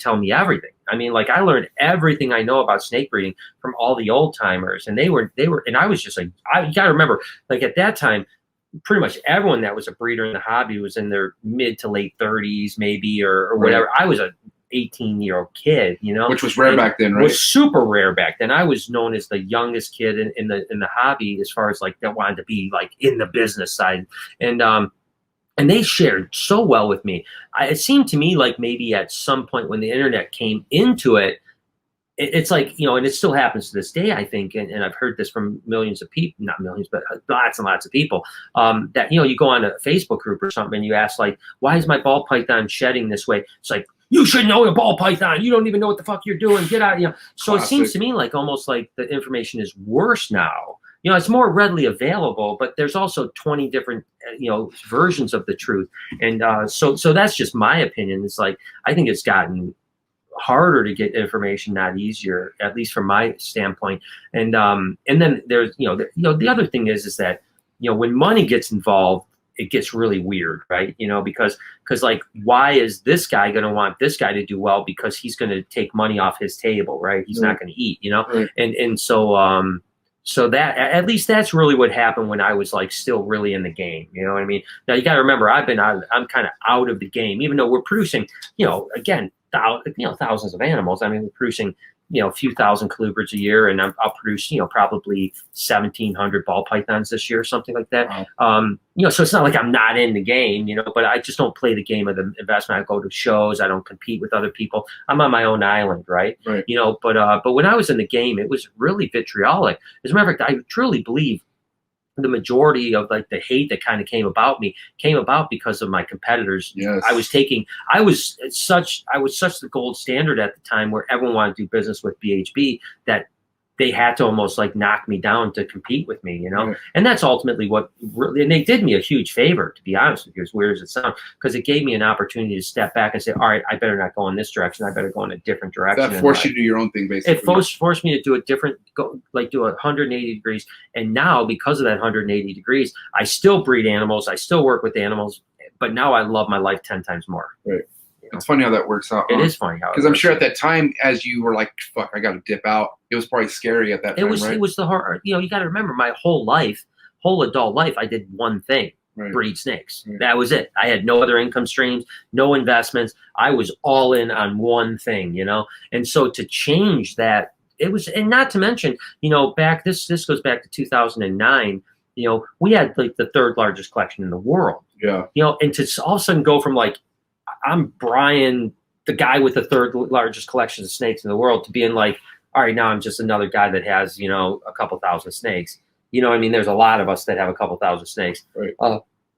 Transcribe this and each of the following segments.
tell me everything. I mean, like I learned everything I know about snake breeding from all the old timers, and they were, and I was just like, you got to remember, like at that time, pretty much everyone that was a breeder in the hobby was in their mid to late 30s, maybe, or whatever. I was a 18-year-old kid, you know, which was rare back then, right? Was super rare back then. I was known as the youngest kid in the hobby, as far as like that wanted to be like in the business side, and they shared so well with me. It seemed to me like maybe at some point when the internet came into it, it's like, you know, and it still happens to this day, I think, and I've heard this from millions of people, not millions, but lots and lots of people, that, you know, you go on a Facebook group or something and you ask, like, why is my ball python shedding this way? It's like, you should know a ball python. You don't even know what the fuck you're doing. Get out, you know. So Classic. It seems to me like almost like the information is worse now. You know, it's more readily available, but there's also 20 different, you know, versions of the truth. And so that's just my opinion. It's like, I think it's gotten harder to get information, not easier, at least from my standpoint. And then there's, the other thing is that, you know, when money gets involved, it gets really weird, right? You know, because like, why is this guy going to want this guy to do well? Because he's going to take money off his table, right? He's not going to eat, you know? Right. And so that, at least that's really what happened when I was like still really in the game. You know what I mean? Now you got to remember, I'm kind of out of the game, even though we're producing, you know, again, thousands of animals. I mean, we're producing, you know, a few thousand colubrids a year, and I'll produce, you know, probably 1,700 ball pythons this year, something like that. Wow. You know, so it's not like I'm not in the game, you know, but I just don't play the game of the investment. I go to shows. I don't compete with other people. I'm on my own island, right? You know, but when I was in the game, it was really vitriolic. As a matter of fact, I truly believe the majority of like the hate that kind of came about because of my competitors. Yes. I was such the gold standard at the time, where everyone wanted to do business with BHB, that they had to almost like knock me down to compete with me, you know? Right. And that's ultimately what really, and they did me a huge favor, to be honest with you, as weird as it sounds, because it gave me an opportunity to step back and say, all right, I better not go in this direction. I better go in a different direction. That forced you to do your own thing, basically. It forced me to do do 180 degrees. And now, because of that 180 degrees, I still breed animals. I still work with animals, but now I love my life 10 times more. Right. It's funny how that works out. It is funny how, because I'm sure at that time, as you were like, "Fuck, I got to dip out," it was probably scary at that time. It was the hard. You know, you got to remember, my whole adult life, I did one thing: breed snakes. Right. That was it. I had no other income streams, no investments. I was all in on one thing, you know. And so to change that, it was, and not to mention, you know, this goes back to 2009. You know, we had like the 3rd largest collection in the world. Yeah. You know, and to all of a sudden go from like, I'm Brian, the guy with the 3rd largest collection of snakes in the world, to being like, all right, now I'm just another guy that has, you know, a couple thousand snakes. You know what I mean? There's a lot of us that have a couple thousand snakes. Right.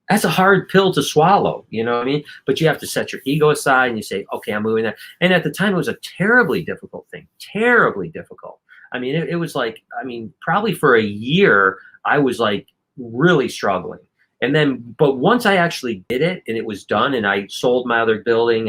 That's a hard pill to swallow, you know what I mean? But you have to set your ego aside and you say, okay, I'm moving that. And at the time, it was a terribly difficult thing, terribly difficult. I mean, it was like, I mean, probably for a year, I was like really struggling. And then, but once I actually did it and it was done, and I sold my other building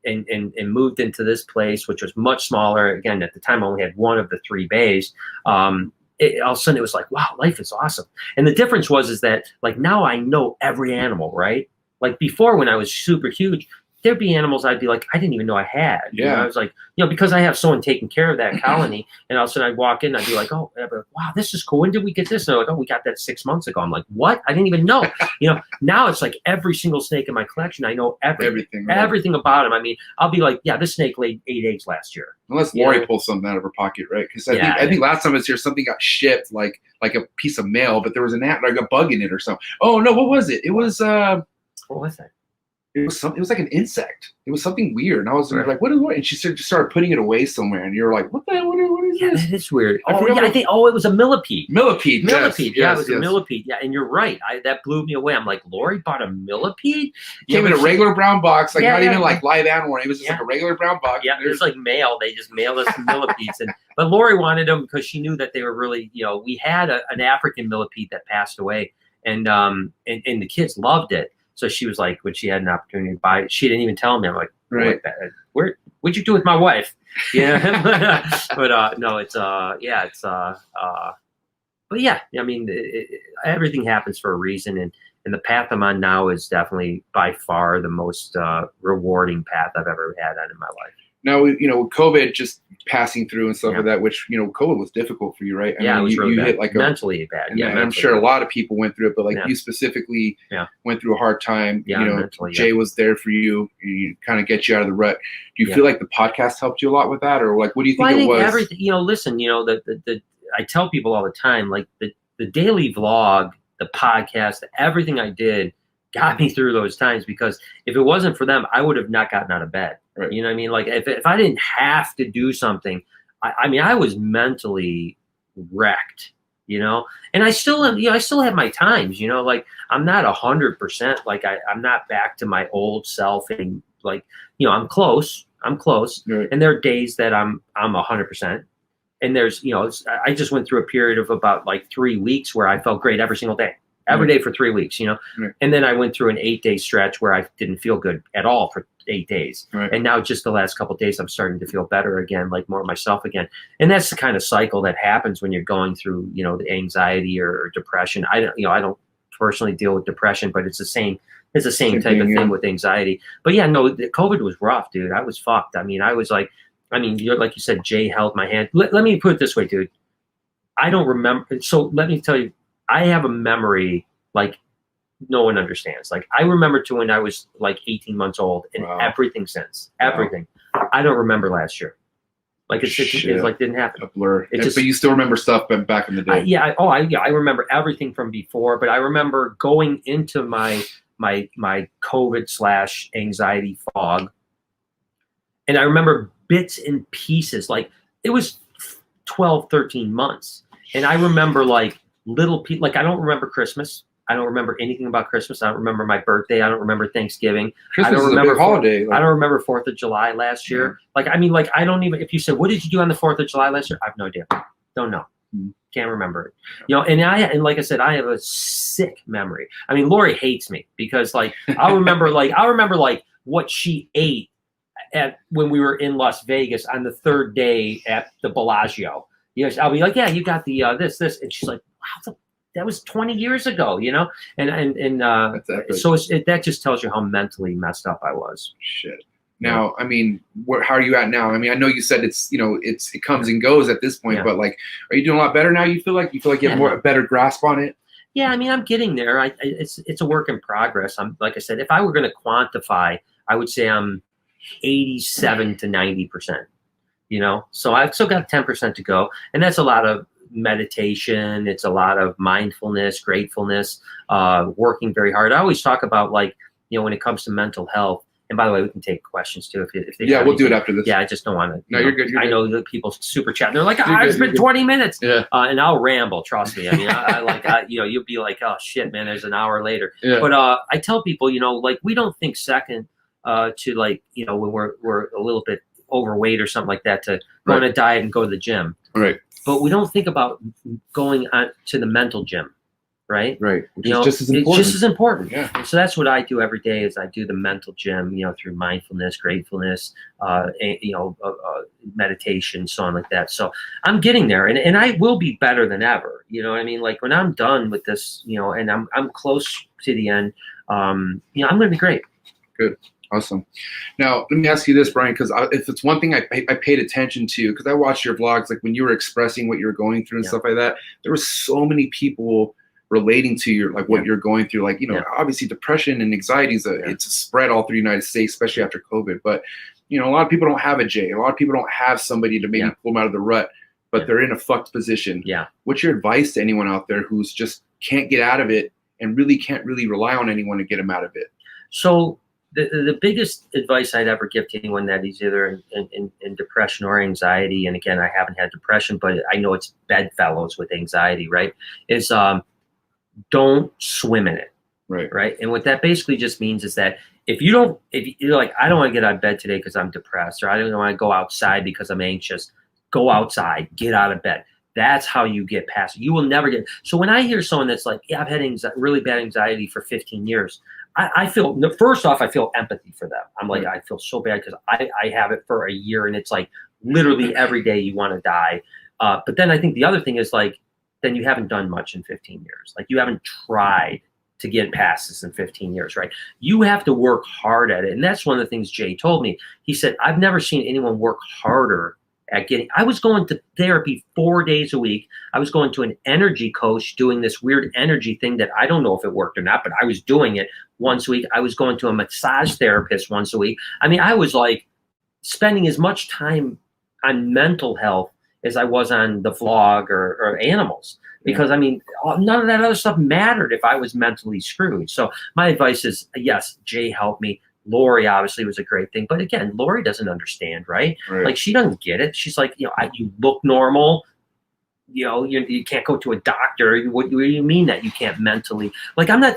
and moved into this place, which was much smaller. Again, at the time, I only had 1 of the 3 bays. All of a sudden, it was like, wow, life is awesome. And the difference is that like now I know every animal, right? Like before, when I was super huge, there'd be animals I'd be like, I didn't even know I had. Yeah. You know, I was like, you know, because I have someone taking care of that colony, and all of a sudden I'd walk in, I'd be like, oh, wow, this is cool. When did we get this? And they're like, oh, we got that 6 months ago. I'm like, what? I didn't even know. You know, now it's like every single snake in my collection, I know everything about them. I mean, I'll be like, yeah, this snake laid 8 eggs last year. Unless Lori pulls something out of her pocket, right? Because I think last time I was here, something got shipped, like a piece of mail, but there was like a bug in it or something. Oh no, what was it? It was what was that? It was something. It was like an insect. It was something weird, and I was like, "What is what?" And she just started putting it away somewhere, and you're like, "What the hell? What is this?" That is weird. I think it was a millipede. Millipede. Millipede. Yeah, it was a millipede. Yeah, and you're right. That blew me away. I'm like, Lori bought a millipede? Came in a regular brown box, like not even like live animal. It was just like a regular brown box. Yeah, it was like mail. They just mailed us some millipedes, but Lori wanted them because she knew that they were really, you know, we had an African millipede that passed away, and the kids loved it. So she was like, when she had an opportunity to buy it, she didn't even tell me. I'm like, what'd you do with my wife? Yeah. But no, but yeah, I mean, everything happens for a reason. And the path I'm on now is definitely by far the most rewarding path I've ever had in my life. Now, you know, with COVID just passing through and stuff Yeah. like that, which, you know, COVID was difficult for you, right? I Yeah, mean, it was really you bad. hit like mentally bad. and Yeah, I'm sure a lot of people went through it, but like Yeah. you specifically Yeah. went through a hard time. Yeah, You know, mentally, Jay was there for you, and kind of get you out of the rut. Do you Yeah. feel like the podcast helped you a lot with that, or like what do you think Well, I it think was? everything. You know, listen. You know, the I tell people all the time, like the daily vlog, the podcast, everything I did got me through those times, because if it wasn't for them, I would have not gotten out of bed. Right. You know what I mean? Like if I didn't have to do something, I mean, I was mentally wrecked, you know, and I still, you know, I still have my times, you know, like I'm not 100%, like I'm not back to my old self, and like, you know, I'm close, Right. and there are days that I'm 100%. And there's, you know, I just went through a period of about like 3 weeks where I felt great every single day. Every day for 3 weeks, you know, and then I went through an 8-day stretch where I didn't feel good at all for 8 days. And now just the last couple of days, I'm starting to feel better again, like more myself again. And that's the kind of cycle that happens when you're going through, you know, the anxiety or depression. I don't personally deal with depression, but it's the same type of thing with anxiety. But yeah, no, the COVID was rough, dude. I was fucked. I mean, you're like you said, Jay held my hand. Let me put it this way, dude. I don't remember. So let me tell you, I have a memory like no one understands. Like I remember to when I was like 18 months old, and everything since. Everything. I don't remember last year. Like it's like didn't happen. A blur. But you still remember stuff back in the day. I remember everything from before, but I remember going into my COVID / anxiety fog, and I remember bits and pieces. Like it was 12, 13 months, and I remember like little people. Like I don't remember Christmas. I don't remember anything about Christmas. I don't remember my birthday. I don't remember Thanksgiving. Christmas I don't remember is a big holiday. I don't remember 4th of July last year. Yeah. Like I mean, like I don't even. If you said, "What did you do on the 4th of July last year?" I have no idea. Don't know. Can't remember it. You know, and like I said, I have a sick memory. I mean, Lori hates me because like I'll remember like what she ate when we were in Las Vegas on the 3rd day at the Bellagio. You know, I'll be like, "Yeah, you got the this," and she's like, "Wow, that was 20 years ago," you know, and so that just tells you how mentally messed up I was. Shit. Now, I mean, how are you at now? I mean, I know you said it's, you know, it comes and goes at this point, but like, are you doing a lot better now? You feel like you have a better grasp on it? Yeah, I mean, I'm getting there. It's a work in progress. I'm like I said, if I were going to quantify, I would say I'm 87 to 90%. You know, so I've still got 10% to go, and that's a lot of meditation. It's a lot of mindfulness, gratefulness, working very hard. I always talk about, like, you know, when it comes to mental health. And by the way, we can take questions too if they. Yeah, we'll do it after this. Yeah, I just don't want to. No, you're good. I know that people super chat. They're like, it's been 20 minutes. Yeah. And I'll ramble. Trust me. I mean, you know, you'll be like, oh shit, man. There's an hour later. Yeah. But I tell people, you know, like we don't think second to, like, you know, when we're a little bit overweight or something like that, to go on a diet and go to the gym. Right. But we don't think about going on to the mental gym. Right. Right. Which is just as important. It's just as important. Yeah. And so that's what I do every day is I do the mental gym, you know, through mindfulness, gratefulness, meditation, so on like that. So I'm getting there, and I will be better than ever. You know what I mean? Like when I'm done with this, you know, and I'm close to the end, you know, I'm going to be great. Good. Awesome. Now, let me ask you this, Brian, because if it's one thing I paid attention to, because I watched your vlogs, like when you were expressing what you were going through and stuff like that, there were so many people relating to your, like what you're going through. Like, you know, obviously depression and anxiety it's a spread all through the United States, especially after COVID. But, you know, a lot of people don't have a J. A lot of people don't have somebody to maybe pull them out of the rut, but they're in a fucked position. Yeah. What's your advice to anyone out there who's just can't get out of it and really can't really rely on anyone to get them out of it? So the biggest advice I'd ever give to anyone that is either in depression or anxiety, and again, I haven't had depression, but I know it's bedfellows with anxiety, right, is don't swim in it. Right. And what that basically just means is that if you're like, I don't want to get out of bed today because I'm depressed, or I don't want to go outside because I'm anxious, go outside, get out of bed. That's how you get past it. You will never get. So when I hear someone that's like, yeah, I've had really bad anxiety for 15 years, I feel, first off, I feel empathy for them. I'm like, I feel so bad because I have it for a year, and it's like literally every day you want to die. But then I think the other thing is, like, then you haven't done much in 15 years. Like, you haven't tried to get past this in 15 years, right? You have to work hard at it. And that's one of the things Jay told me. He said, I've never seen anyone work harder at getting, I was going to therapy 4 days a week. I was going to an energy coach doing this weird energy thing that I don't know if it worked or not, but I was doing it once a week. I was going to a massage therapist once a week. I mean, I was like spending as much time on mental health as I was on the vlog or animals. Because I mean, none of that other stuff mattered if I was mentally screwed. So my advice is, yes, Jay helped me. Lori obviously was a great thing. But again, Lori doesn't understand, right? Like she doesn't get it. She's like, you know, you look normal. You know, you can't go to a doctor. What do you mean that you can't mentally? Like, I'm not,